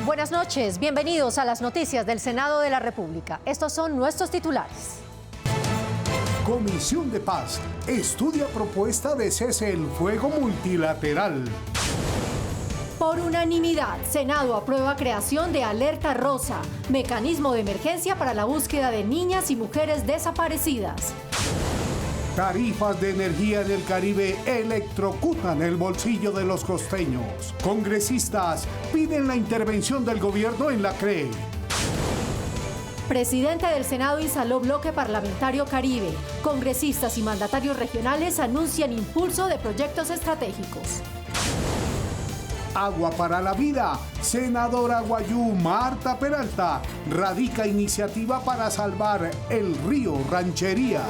Buenas noches, bienvenidos a las noticias del Senado de la República. Estos son nuestros titulares. Comisión de Paz estudia propuesta de cese el fuego multilateral. Por unanimidad, Senado aprueba creación de Alerta Rosa, mecanismo de emergencia para la búsqueda de niñas y mujeres desaparecidas. Tarifas de energía en el Caribe electrocutan el bolsillo de los costeños. Congresistas piden la intervención del gobierno en la CRE. Presidente del Senado instaló bloque parlamentario Caribe. Congresistas y mandatarios regionales anuncian impulso de proyectos estratégicos. Agua para la vida. Senadora Guayú Marta Peralta radica iniciativa para salvar el río Ranchería.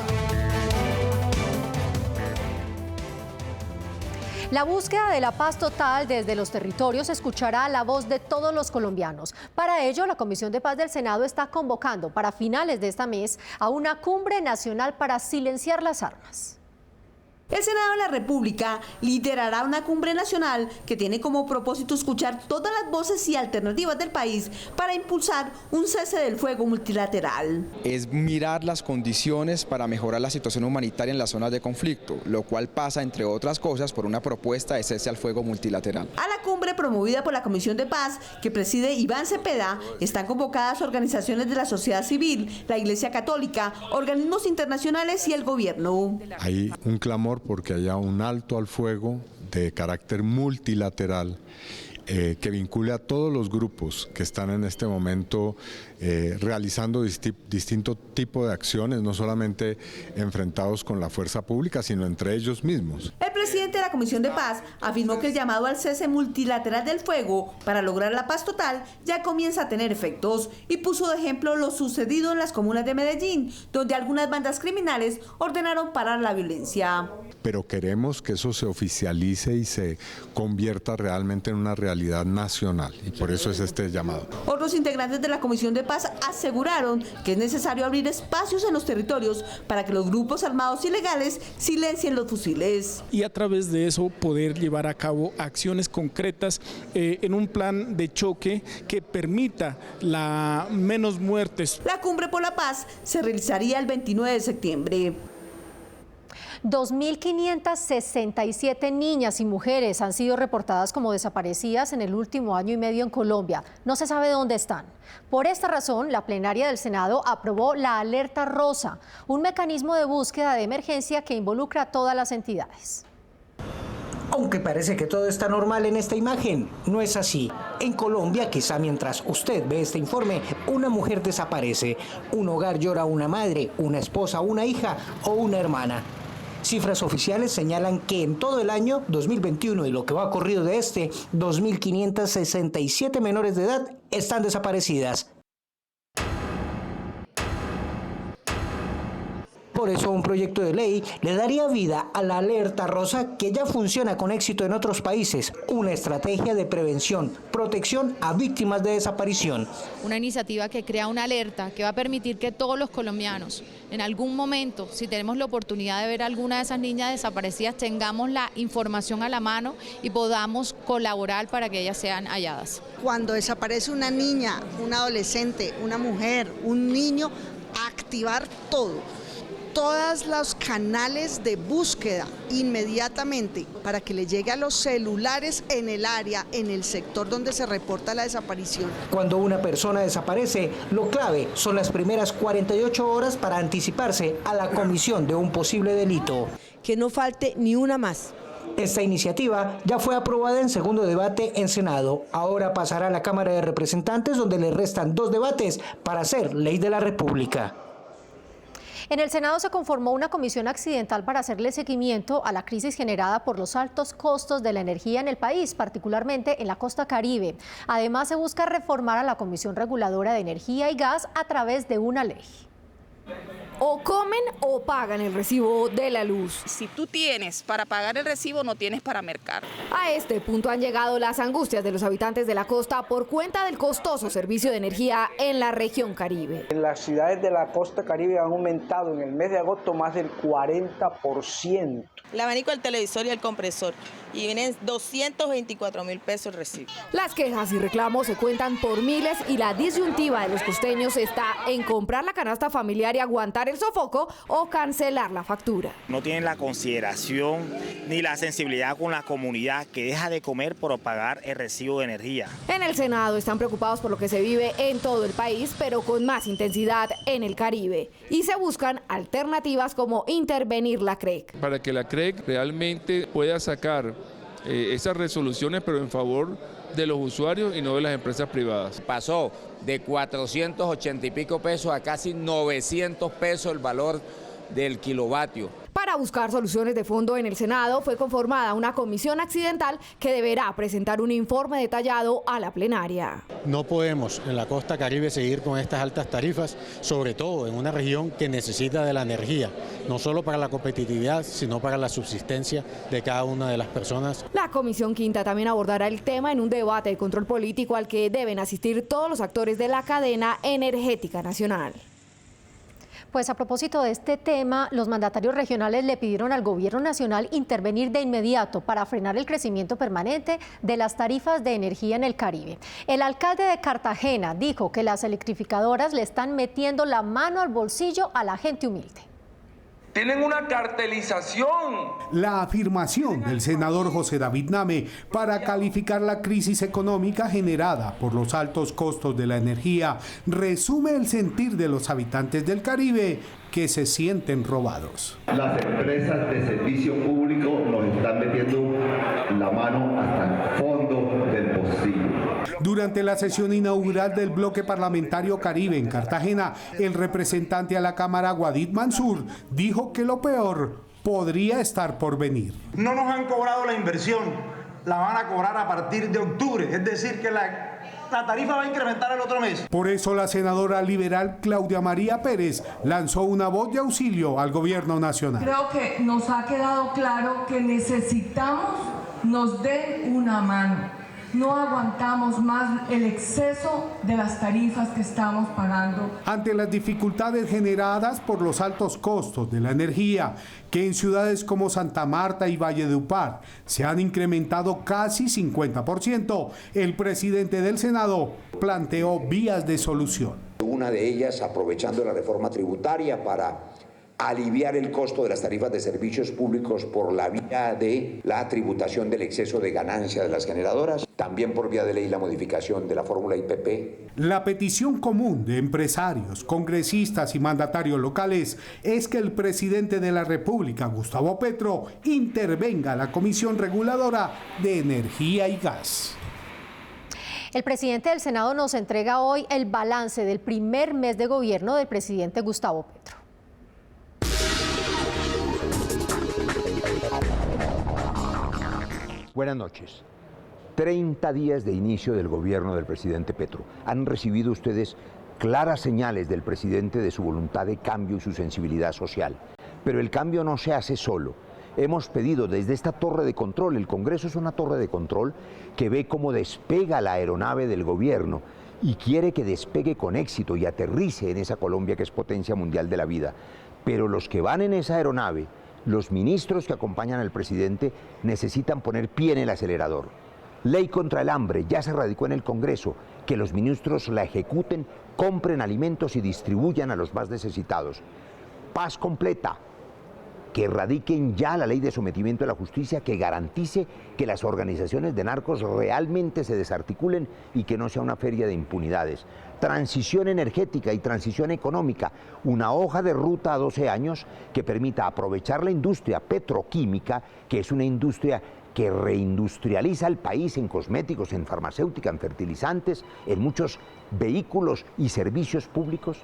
La búsqueda de la paz total desde los territorios escuchará la voz de todos los colombianos. Para ello, la Comisión de Paz del Senado está convocando para finales de este mes a una cumbre nacional para silenciar las armas. El Senado de la República liderará una cumbre nacional que tiene como propósito escuchar todas las voces y alternativas del país para impulsar un cese del fuego multilateral. Es mirar las condiciones para mejorar la situación humanitaria en las zonas de conflicto, lo cual pasa, entre otras cosas, por una propuesta de cese al fuego multilateral. A la cumbre promovida por la Comisión de Paz, que preside Iván Cepeda, están convocadas organizaciones de la sociedad civil, la Iglesia Católica, organismos internacionales y el gobierno. Hay un clamor porque haya un alto al fuego de carácter multilateral que vincule a todos los grupos que están en este momento realizando distinto tipo de acciones, no solamente enfrentados con la fuerza pública, sino entre ellos mismos. El presidente de la Comisión de Paz afirmó que el llamado al cese multilateral del fuego para lograr la paz total ya comienza a tener efectos y puso de ejemplo lo sucedido en las comunas de Medellín, donde algunas bandas criminales ordenaron parar la violencia. Pero queremos que eso se oficialice y se convierta realmente en una realidad nacional, y por eso es este llamado. Otros integrantes de la Comisión de Paz aseguraron que es necesario abrir espacios en los territorios para que los grupos armados ilegales silencien los fusiles. Y a través de eso poder llevar a cabo acciones concretas en un plan de choque que permita menos muertes. La Cumbre por la Paz se realizaría el 29 de septiembre. 2.567 niñas y mujeres han sido reportadas como desaparecidas en el último año y medio en Colombia. No se sabe dónde están. Por esta razón, la plenaria del Senado aprobó la Alerta Rosa, un mecanismo de búsqueda de emergencia que involucra a todas las entidades. Aunque parece que todo está normal en esta imagen, no es así. En Colombia, quizá mientras usted ve este informe, una mujer desaparece. Un hogar llora a una madre, una esposa, una hija o una hermana. Cifras oficiales señalan que en todo el año 2021 y lo que va corrido de 2.567 menores de edad están desaparecidas. Por eso un proyecto de ley le daría vida a la Alerta Rosa, que ya funciona con éxito en otros países, una estrategia de prevención, protección a víctimas de desaparición. Una iniciativa que crea una alerta que va a permitir que todos los colombianos, en algún momento, si tenemos la oportunidad de ver a alguna de esas niñas desaparecidas, tengamos la información a la mano y podamos colaborar para que ellas sean halladas. Cuando desaparece una niña, un adolescente, una mujer, un niño, activar todos los canales de búsqueda inmediatamente para que le llegue a los celulares en el área, en el sector donde se reporta la desaparición. Cuando una persona desaparece, lo clave son las primeras 48 horas para anticiparse a la comisión de un posible delito. Que no falte ni una más. Esta iniciativa ya fue aprobada en segundo debate en Senado. Ahora pasará a la Cámara de Representantes, donde le restan 2 debates para hacer ley de la República. En el Senado se conformó una comisión accidental para hacerle seguimiento a la crisis generada por los altos costos de la energía en el país, particularmente en la costa Caribe. Además, se busca reformar a la Comisión Reguladora de Energía y Gas a través de una ley. O comen o pagan el recibo de la luz. Si tú tienes para pagar el recibo, no tienes para mercar. A este punto han llegado las angustias de los habitantes de la costa por cuenta del costoso servicio de energía en la región Caribe. En las ciudades de la costa Caribe han aumentado en el mes de agosto más del 40%. El abanico, el televisor y el compresor. Y vienen 224.000 pesos el recibo. Las quejas y reclamos se cuentan por miles y la disyuntiva de los costeños está en comprar la canasta familiar y aguantar el sofoco o cancelar la factura. No tienen la consideración ni la sensibilidad con la comunidad que deja de comer por pagar el recibo de energía. En el Senado están preocupados por lo que se vive en todo el país, pero con más intensidad en el Caribe. Y se buscan alternativas como intervenir la CREC. Para que la CREC realmente pueda sacar esas resoluciones, pero en favor de los usuarios y no de las empresas privadas. Pasó de 480 y pico pesos a casi 900 pesos el valor del kilovatio. Para buscar soluciones de fondo en el Senado fue conformada una comisión accidental que deberá presentar un informe detallado a la plenaria. No podemos en la costa Caribe seguir con estas altas tarifas, sobre todo en una región que necesita de la energía, no solo para la competitividad, sino para la subsistencia de cada una de las personas. La Comisión Quinta también abordará el tema en un debate de control político al que deben asistir todos los actores de la cadena energética nacional. Pues a propósito de este tema, los mandatarios regionales le pidieron al gobierno nacional intervenir de inmediato para frenar el crecimiento permanente de las tarifas de energía en el Caribe. El alcalde de Cartagena dijo que las electrificadoras le están metiendo la mano al bolsillo a la gente humilde. Tienen una cartelización. La afirmación del senador José David Name para calificar la crisis económica generada por los altos costos de la energía resume el sentir de los habitantes del Caribe que se sienten robados. Las empresas de servicio público nos están metiendo la mano hasta el fondo del bolsillo. Durante la sesión inaugural del bloque parlamentario Caribe en Cartagena, el representante a la Cámara, Wadid Mansur, dijo que lo peor podría estar por venir. No nos han cobrado la inversión, la van a cobrar a partir de octubre, es decir que la tarifa va a incrementar el otro mes. Por eso la senadora liberal Claudia María Pérez lanzó una voz de auxilio al gobierno nacional. Creo que nos ha quedado claro que necesitamos nos den una mano. No aguantamos más el exceso de las tarifas que estamos pagando. Ante las dificultades generadas por los altos costos de la energía, que en ciudades como Santa Marta y Valledupar se han incrementado casi 50%, el presidente del Senado planteó vías de solución. Una de ellas, aprovechando la reforma tributaria para aliviar el costo de las tarifas de servicios públicos por la vía de la tributación del exceso de ganancia de las generadoras, también por vía de ley la modificación de la fórmula IPP. La petición común de empresarios, congresistas y mandatarios locales es que el presidente de la República, Gustavo Petro, intervenga a la Comisión Reguladora de Energía y Gas. El presidente del Senado nos entrega hoy el balance del primer mes de gobierno del presidente Gustavo Petro. Buenas noches. 30 días de inicio del gobierno del presidente Petro. ¿Han recibido ustedes claras señales del presidente de su voluntad de cambio y su sensibilidad social? Pero el cambio no se hace solo. Hemos pedido desde esta torre de control, el Congreso es una torre de control que ve cómo despega la aeronave del gobierno y quiere que despegue con éxito y aterrice en esa Colombia que es potencia mundial de la vida. Pero los que van en esa aeronave, los ministros que acompañan al presidente, necesitan poner pie en el acelerador. Ley contra el hambre, ya se radicó en el Congreso, que los ministros la ejecuten, compren alimentos y distribuyan a los más necesitados. Paz completa, que radiquen ya la ley de sometimiento a la justicia, que garantice que las organizaciones de narcos realmente se desarticulen y que no sea una feria de impunidades. Transición energética y transición económica, una hoja de ruta a 12 años que permita aprovechar la industria petroquímica, que es una industria que reindustrializa el país en cosméticos, en farmacéutica, en fertilizantes, en muchos vehículos y servicios públicos,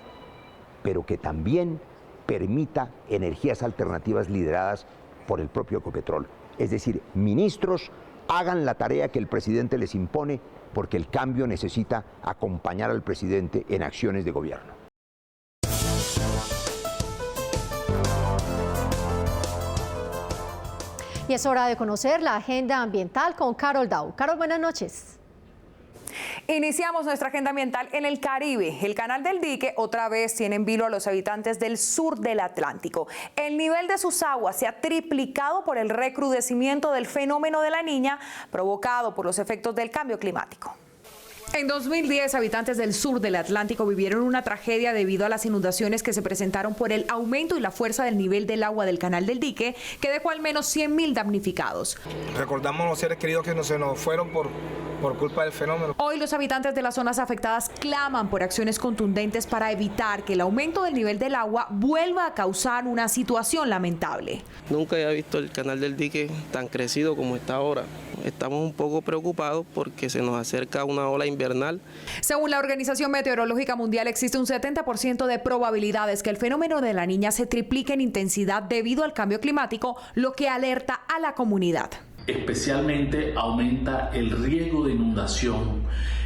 pero que también permita energías alternativas lideradas por el propio Ecopetrol. Es decir, ministros, hagan la tarea que el presidente les impone, porque el cambio necesita acompañar al presidente en acciones de gobierno. Y es hora de conocer la agenda ambiental con Carol Dow. Carol, buenas noches. Iniciamos nuestra agenda ambiental en el Caribe. El Canal del Dique otra vez tiene en vilo a los habitantes del sur del Atlántico. El nivel de sus aguas se ha triplicado por el recrudecimiento del fenómeno de la Niña provocado por los efectos del cambio climático. En 2010, habitantes del sur del Atlántico vivieron una tragedia debido a las inundaciones que se presentaron por el aumento y la fuerza del nivel del agua del Canal del Dique, que dejó al menos 100.000 damnificados. Recordamos los seres queridos que se nos fueron por culpa del fenómeno. Hoy los habitantes de las zonas afectadas claman por acciones contundentes para evitar que el aumento del nivel del agua vuelva a causar una situación lamentable. Nunca había visto el Canal del Dique tan crecido como está ahora. Estamos un poco preocupados porque se nos acerca una ola invernal. Según la Organización Meteorológica Mundial, existe un 70% de probabilidades que el fenómeno de la Niña se triplique en intensidad debido al cambio climático, lo que alerta a la comunidad. Especialmente aumenta el riesgo de inundación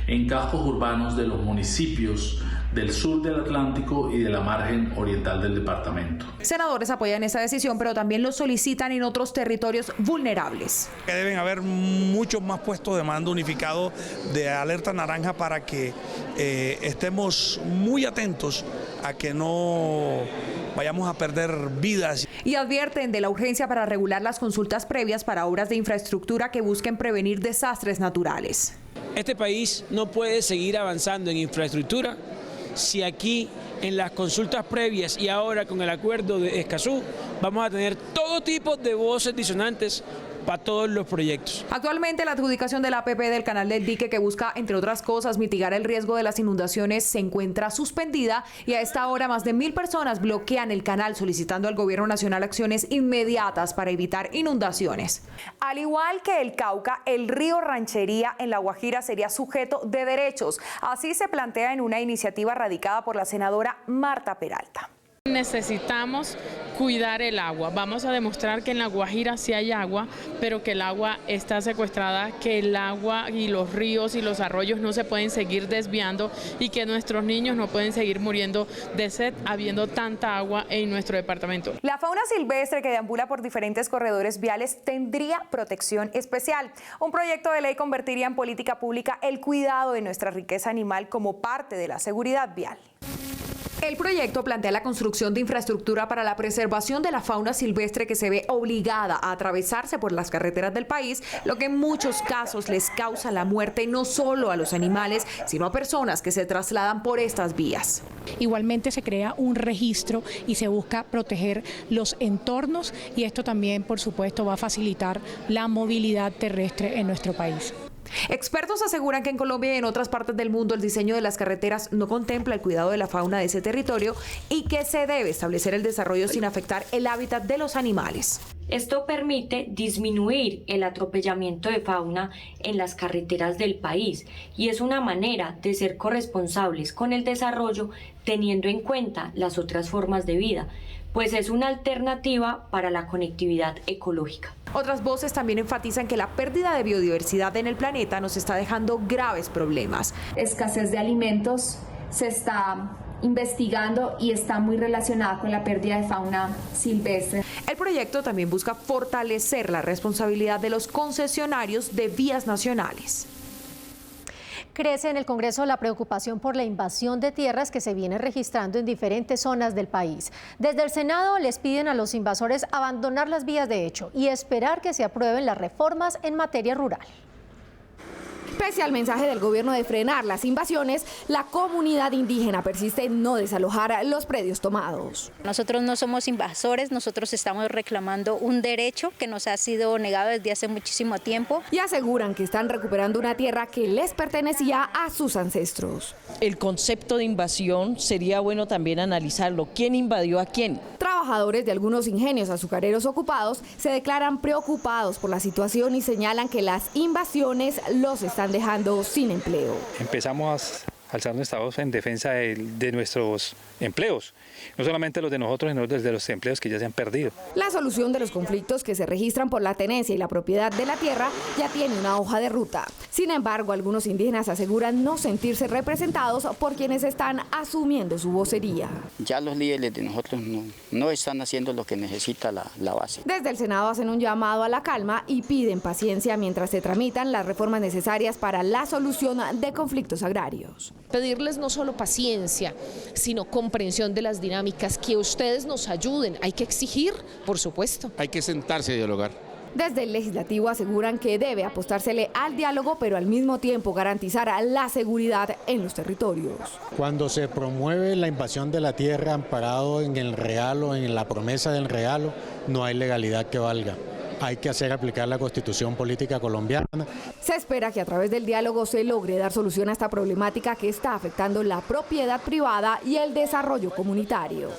en cascos urbanos de los municipios del sur del Atlántico y de la margen oriental del departamento. Senadores apoyan esta decisión, pero también lo solicitan en otros territorios vulnerables. Deben haber muchos más puestos de mando unificados de alerta naranja para que estemos muy atentos a que no vayamos a perder vidas. Y advierten de la urgencia para regular las consultas previas para obras de infraestructura que busquen prevenir desastres naturales. Este país no puede seguir avanzando en infraestructura si aquí en las consultas previas y ahora con el acuerdo de Escazú vamos a tener todo tipo de voces disonantes para todos los proyectos. Actualmente la adjudicación de la APP del Canal del Dique, que busca, entre otras cosas, mitigar el riesgo de las inundaciones, se encuentra suspendida y a esta hora más de 1.000 personas bloquean el canal solicitando al Gobierno Nacional acciones inmediatas para evitar inundaciones. Al igual que el Cauca, el río Ranchería en La Guajira sería sujeto de derechos. Así se plantea en una iniciativa radicada por la senadora Marta Peralta. Necesitamos cuidar el agua. Vamos a demostrar que en La Guajira sí hay agua, pero que el agua está secuestrada, que el agua y los ríos y los arroyos no se pueden seguir desviando y que nuestros niños no pueden seguir muriendo de sed habiendo tanta agua en nuestro departamento. La fauna silvestre que deambula por diferentes corredores viales tendría protección especial. Un proyecto de ley convertiría en política pública el cuidado de nuestra riqueza animal como parte de la seguridad vial. El proyecto plantea la construcción de infraestructura para la preservación de la fauna silvestre que se ve obligada a atravesarse por las carreteras del país, lo que en muchos casos les causa la muerte no solo a los animales, sino a personas que se trasladan por estas vías. Igualmente se crea un registro y se busca proteger los entornos y esto también, por supuesto, va a facilitar la movilidad terrestre en nuestro país. Expertos aseguran que en Colombia y en otras partes del mundo el diseño de las carreteras no contempla el cuidado de la fauna de ese territorio y que se debe establecer el desarrollo sin afectar el hábitat de los animales. Esto permite disminuir el atropellamiento de fauna en las carreteras del país y es una manera de ser corresponsables con el desarrollo teniendo en cuenta las otras formas de vida, pues es una alternativa para la conectividad ecológica. Otras voces también enfatizan que la pérdida de biodiversidad en el planeta nos está dejando graves problemas. Escasez de alimentos se está investigando y está muy relacionada con la pérdida de fauna silvestre. El proyecto también busca fortalecer la responsabilidad de los concesionarios de vías nacionales. Crece en el Congreso la preocupación por la invasión de tierras que se viene registrando en diferentes zonas del país. Desde el Senado les piden a los invasores abandonar las vías de hecho y esperar que se aprueben las reformas en materia rural. Pese al mensaje del gobierno de frenar las invasiones, la comunidad indígena persiste en no desalojar los predios tomados. Nosotros no somos invasores, nosotros estamos reclamando un derecho que nos ha sido negado desde hace muchísimo tiempo. Y aseguran que están recuperando una tierra que les pertenecía a sus ancestros. El concepto de invasión sería bueno también analizarlo. ¿Quién invadió a quién? Trabajadores de algunos ingenios azucareros ocupados se declaran preocupados por la situación y señalan que las invasiones los están dejando sin empleo. Empezamos alzarnos nuestra voz en defensa de nuestros empleos, no solamente los de nosotros, sino de los empleos que ya se han perdido. La solución de los conflictos que se registran por la tenencia y la propiedad de la tierra ya tiene una hoja de ruta. Sin embargo, algunos indígenas aseguran no sentirse representados por quienes están asumiendo su vocería. Ya los líderes de nosotros no están haciendo lo que necesita la base. Desde el Senado hacen un llamado a la calma y piden paciencia mientras se tramitan las reformas necesarias para la solución de conflictos agrarios. Pedirles no solo paciencia, sino comprensión de las dinámicas, que ustedes nos ayuden. Hay que exigir, por supuesto. Hay que sentarse a dialogar. Desde el Legislativo aseguran que debe apostársele al diálogo, pero al mismo tiempo garantizar la seguridad en los territorios. Cuando se promueve la invasión de la tierra amparado en el regalo, en la promesa del regalo, no hay legalidad que valga. Hay que hacer aplicar la Constitución política colombiana. Se espera que a través del diálogo se logre dar solución a esta problemática que está afectando la propiedad privada y el desarrollo comunitario.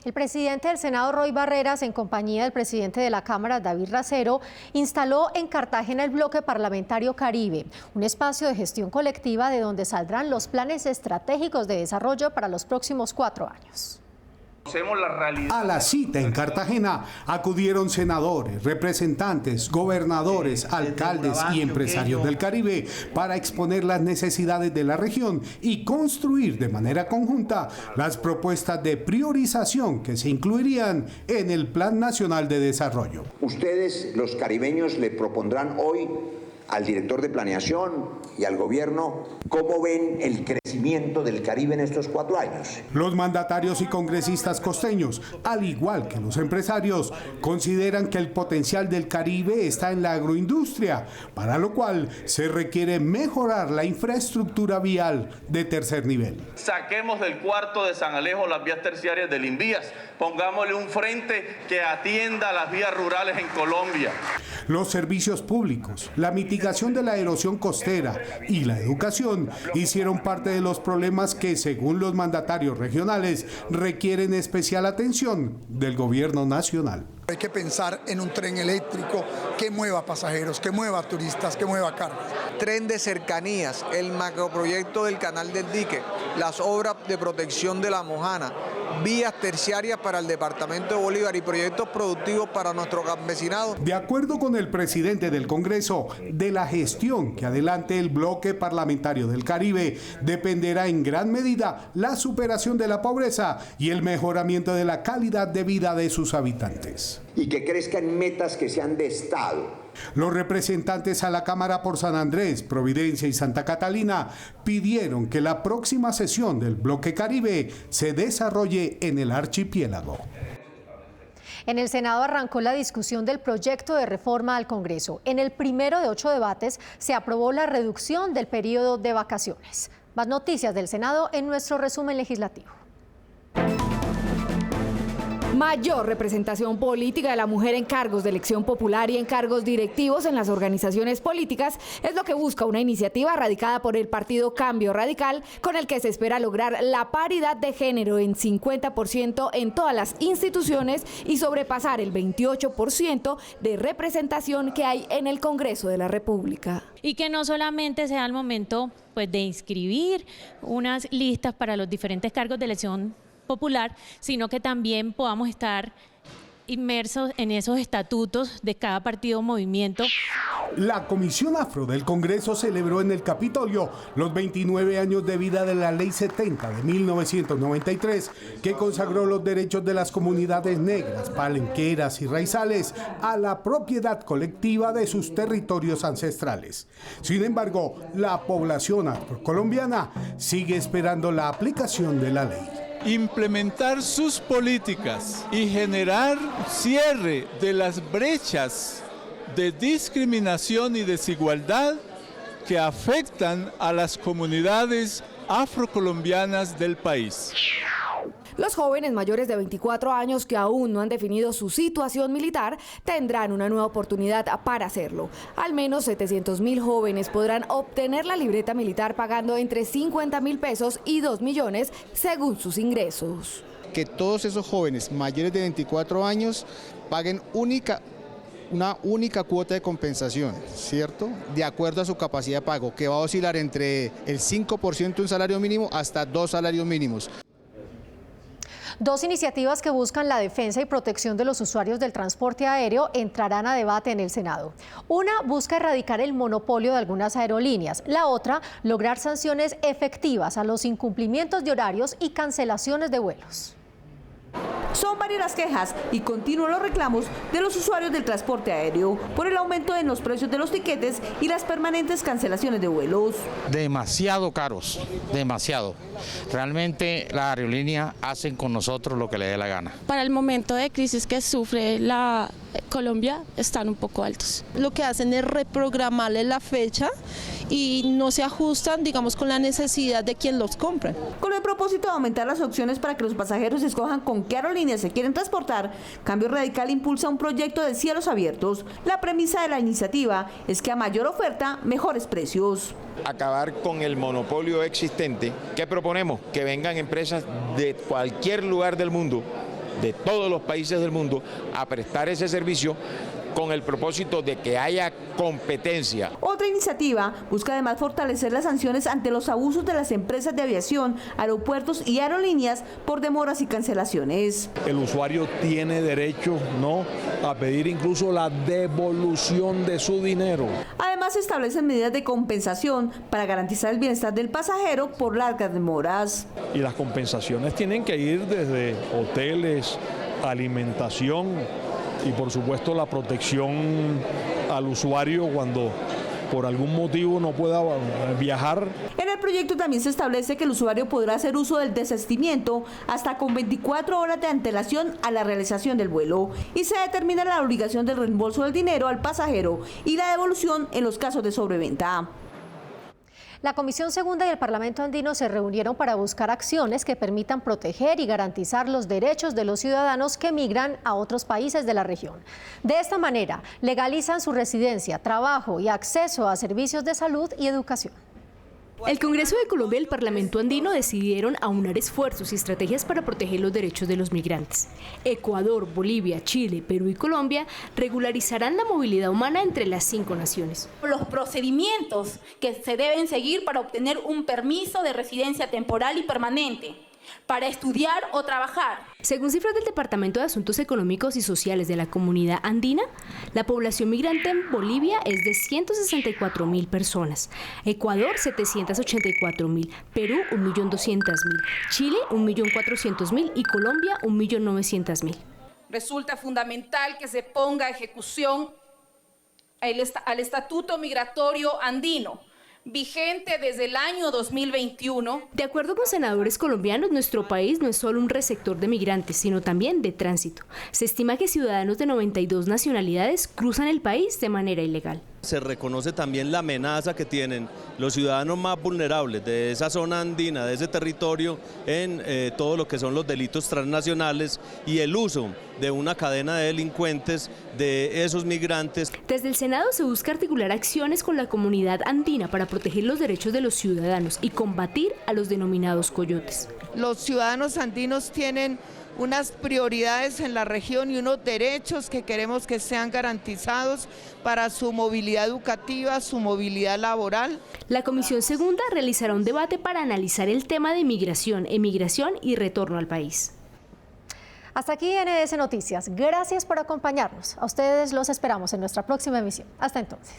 El presidente del Senado, Roy Barreras, en compañía del presidente de la Cámara, David Racero, instaló en Cartagena el Bloque Parlamentario Caribe, un espacio de gestión colectiva de donde saldrán los planes estratégicos de desarrollo para los próximos 4 años. A la cita en Cartagena acudieron senadores, representantes, gobernadores, alcaldes y empresarios del Caribe para exponer las necesidades de la región y construir de manera conjunta las propuestas de priorización que se incluirían en el Plan Nacional de Desarrollo. Ustedes, los caribeños, le propondrán hoy al director de planeación y al gobierno cómo ven el crecimiento del Caribe en estos 4 años. Los mandatarios y congresistas costeños, al igual que los empresarios, consideran que el potencial del Caribe está en la agroindustria, para lo cual se requiere mejorar la infraestructura vial de tercer nivel. Saquemos del cuarto de San Alejo las vías terciarias del Invías, pongámosle un frente que atienda las vías rurales en Colombia. Los servicios públicos, la mitigación de la erosión costera y la educación hicieron parte de los problemas que, según los mandatarios regionales, requieren especial atención del gobierno nacional. Hay que pensar en un tren eléctrico que mueva pasajeros, que mueva turistas, que mueva cargas. Tren de cercanías, el macroproyecto del Canal del Dique, las obras de protección de la Mojana, vías terciarias para el departamento de Bolívar y proyectos productivos para nuestro campesinado. De acuerdo con el presidente del Congreso, de la gestión que adelante el Bloque Parlamentario del Caribe dependerá en gran medida la superación de la pobreza y el mejoramiento de la calidad de vida de sus habitantes. Y que crezcan metas que sean de Estado. Los representantes a la Cámara por San Andrés, Providencia y Santa Catalina pidieron que la próxima sesión del Bloque Caribe se desarrolle en el archipiélago. En el Senado arrancó la discusión del proyecto de reforma al Congreso. En el primero de 8 debates se aprobó la reducción del periodo de vacaciones. Más noticias del Senado en nuestro resumen legislativo. Mayor representación política de la mujer en cargos de elección popular y en cargos directivos en las organizaciones políticas es lo que busca una iniciativa radicada por el partido Cambio Radical, con el que se espera lograr la paridad de género en 50% en todas las instituciones y sobrepasar el 28% de representación que hay en el Congreso de la República. Y que no solamente sea el momento de inscribir unas listas para los diferentes cargos de elección popular, sino que también podamos estar inmersos en esos estatutos de cada partido o movimiento. La Comisión Afro del Congreso celebró en el Capitolio los 29 años de vida de la Ley 70 de 1993, que consagró los derechos de las comunidades negras, palenqueras y raizales a la propiedad colectiva de sus territorios ancestrales. Sin embargo, la población afrocolombiana sigue esperando la aplicación de la ley. Implementar sus políticas y generar cierre de las brechas de discriminación y desigualdad que afectan a las comunidades afrocolombianas del país. Los jóvenes mayores de 24 años que aún no han definido su situación militar tendrán una nueva oportunidad para hacerlo. Al menos 700.000 jóvenes podrán obtener la libreta militar pagando entre 50.000 pesos y 2 millones según sus ingresos. Que todos esos jóvenes mayores de 24 años paguen una única cuota de compensación, ¿cierto? De acuerdo a su capacidad de pago, que va a oscilar entre el 5% de un salario mínimo hasta 2 salarios mínimos. Dos iniciativas que buscan la defensa y protección de los usuarios del transporte aéreo entrarán a debate en el Senado. Una busca erradicar el monopolio de algunas aerolíneas. La otra, lograr sanciones efectivas a los incumplimientos de horarios y cancelaciones de vuelos. Son varias las quejas y continuos los reclamos de los usuarios del transporte aéreo por el aumento en los precios de los tiquetes y las permanentes cancelaciones de vuelos. Demasiado caros, demasiado. Realmente las aerolíneas hacen con nosotros lo que les dé la gana. Para el momento de crisis que sufre la Colombia están un poco altos. Lo que hacen es reprogramarle la fecha y no se ajustan, digamos, con la necesidad de quien los compra. Con el propósito de aumentar las opciones para que los pasajeros escojan con qué aerolíneas se quieren transportar, Cambio Radical impulsa un proyecto de cielos abiertos. La premisa de la iniciativa es que a mayor oferta, mejores precios. Acabar con el monopolio existente. ¿Qué proponemos? Que vengan empresas de cualquier lugar del mundo, de todos los países del mundo, a prestar ese servicio con el propósito de que haya competencia. Otra iniciativa busca además fortalecer las sanciones ante los abusos de las empresas de aviación, aeropuertos y aerolíneas por demoras y cancelaciones. El usuario tiene derecho, ¿no?, a pedir incluso la devolución de su dinero. Además, se establecen medidas de compensación para garantizar el bienestar del pasajero por largas demoras. Y las compensaciones tienen que ir desde hoteles, alimentación y por supuesto la protección al usuario cuando por algún motivo no pueda viajar. En el proyecto también se establece que el usuario podrá hacer uso del desistimiento hasta con 24 horas de antelación a la realización del vuelo y se determina la obligación del reembolso del dinero al pasajero y la devolución en los casos de sobreventa. La Comisión Segunda y el Parlamento Andino se reunieron para buscar acciones que permitan proteger y garantizar los derechos de los ciudadanos que migran a otros países de la región. De esta manera, legalizan su residencia, trabajo y acceso a servicios de salud y educación. El Congreso de Colombia y el Parlamento Andino decidieron aunar esfuerzos y estrategias para proteger los derechos de los migrantes. Ecuador, Bolivia, Chile, Perú y Colombia regularizarán la movilidad humana entre las 5 naciones. Los procedimientos que se deben seguir para obtener un permiso de residencia temporal y permanente, para estudiar o trabajar. Según cifras del Departamento de Asuntos Económicos y Sociales de la Comunidad Andina, la población migrante en Bolivia es de 164.000 personas, Ecuador 784.000, Perú 1.200.000, Chile 1.400.000 y Colombia 1.900.000. Resulta fundamental que se ponga a ejecución al Estatuto Migratorio Andino, vigente desde el año 2021. De acuerdo con senadores colombianos, nuestro país no es solo un receptor de migrantes, sino también de tránsito. Se estima que ciudadanos de 92 nacionalidades cruzan el país de manera ilegal. Se reconoce también la amenaza que tienen los ciudadanos más vulnerables de esa zona andina, de ese territorio, en todo lo que son los delitos transnacionales y el uso de una cadena de delincuentes de esos migrantes. Desde el Senado se busca articular acciones con la comunidad andina para proteger los derechos de los ciudadanos y combatir a los denominados coyotes. Los ciudadanos andinos tienen unas prioridades en la región y unos derechos que queremos que sean garantizados para su movilidad educativa, su movilidad laboral. La Comisión Segunda realizará un debate para analizar el tema de migración, emigración y retorno al país. Hasta aquí NS Noticias. Gracias por acompañarnos. A ustedes los esperamos en nuestra próxima emisión. Hasta entonces.